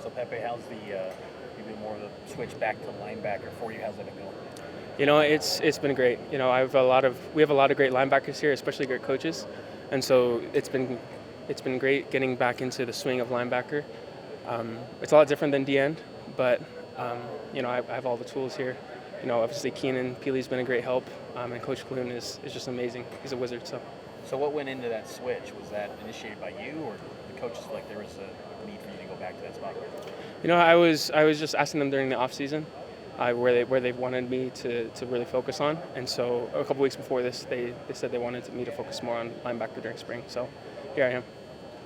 So Pepe, how's the maybe more of the switch back to linebacker for you? How's that been going? It's been great. We have a lot of great linebackers here, especially great coaches, and so it's been great getting back into the swing of linebacker. It's a lot different than D end, but I have all the tools here. Obviously Keenan Peely's been a great help, and Coach Clune is just amazing. He's a wizard. So what went into that switch? Was that initiated by you, or the coaches feel like there was a need for you to go back to that spot? I was just asking them during the off season. Where they wanted me to really focus on. And so a couple weeks before this, they said they wanted me to focus more on linebacker during spring. So here I am.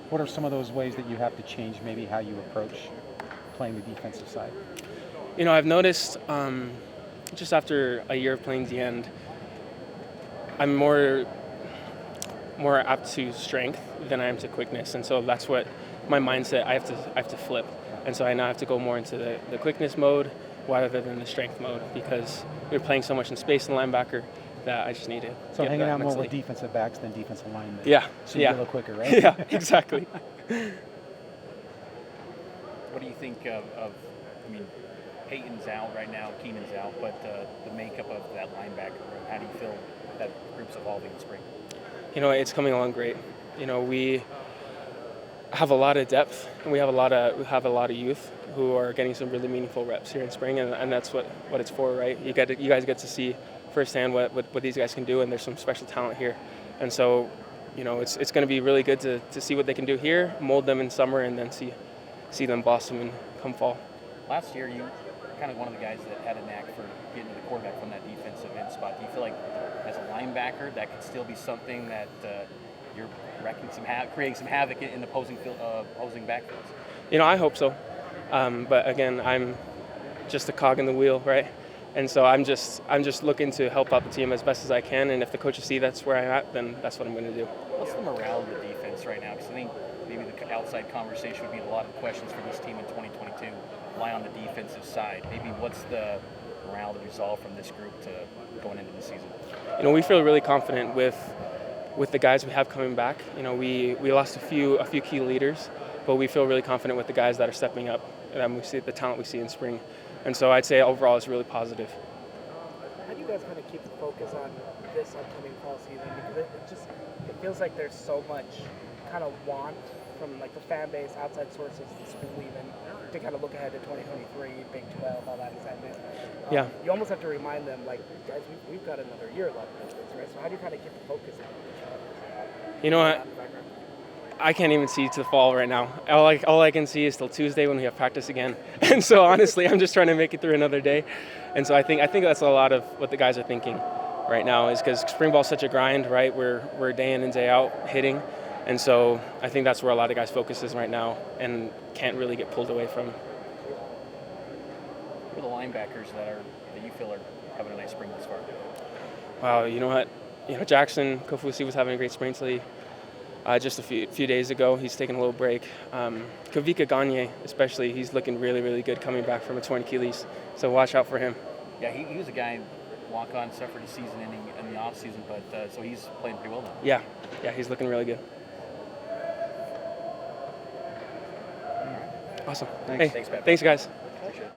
What are some of those ways that you have to change maybe how you approach playing the defensive side? I've noticed just after a year of playing the end, I'm more apt to strength than I am to quickness. And so that's what my mindset, I have to flip. And so I now have to go more into the quickness mode rather than the strength mode, because we're playing so much in space and linebacker that I just need to. So hanging out more mentally. with defensive backs than defensive linemen. Yeah. So you get a little quicker, right? Yeah, exactly. What do you think of I mean, Peyton's out right now, Keenan's out, but the makeup of that linebacker room, how do you feel that group's evolving in spring? It's coming along great. We have a lot of depth, and we have a lot of youth who are getting some really meaningful reps here in spring, and that's what it's for, right? You guys get to see firsthand what these guys can do, and there's some special talent here, and so it's going to be really good to see what they can do here, mold them in summer, and then see them blossom and come fall. Last year, you kind of one of the guys that had a knack for getting to the quarterback from that defensive end spot. Do you feel like as a linebacker that could still be something that you're creating some havoc in the opposing backfields? I hope so. But again, I'm just a cog in the wheel, right? And so I'm just looking to help out the team as best as I can. And if the coaches see that's where I'm at, then that's what I'm going to do. What's the morale of the defense right now? Because I think maybe the outside conversation would be a lot of questions for this team in 2022 lie on the defensive side. Maybe what's the morale, the resolve from this group to going into the season? We feel really confident with the guys we have coming back. We lost a few key leaders, but we feel really confident with the guys that are stepping up, and we see the talent we see in spring. And so I'd say overall it's really positive. How do you guys kind of keep the focus on this upcoming fall season? Because it feels like there's so much kind of want from like the fan base, outside sources, the school even, to kind of look ahead to 2023, Big 12, all that excitement. Yeah. You almost have to remind them, like, guys, we've got another year left of this, right? So how do you kind of keep the focus on it? You know what? I can't even see to the fall right now. All I can see is till Tuesday when we have practice again. And so honestly, I'm just trying to make it through another day. And so I think that's a lot of what the guys are thinking right now, is because spring ball's such a grind, right? We're day in and day out hitting. And so I think that's where a lot of guys' focus is right now and can't really get pulled away from. Who are the linebackers that you feel are having a nice spring thus far? Wow, you know what? Jackson Kofusi was having a great spring till just a few days ago. He's taking a little break. Kavika Gagne, especially, he's looking really, really good coming back from a torn Achilles. So watch out for him. Yeah, he was a guy walk-on, suffered a season ending in the off-season, but so he's playing pretty well now. Yeah, he's looking really good. Awesome. Thanks. Hey, thanks, guys.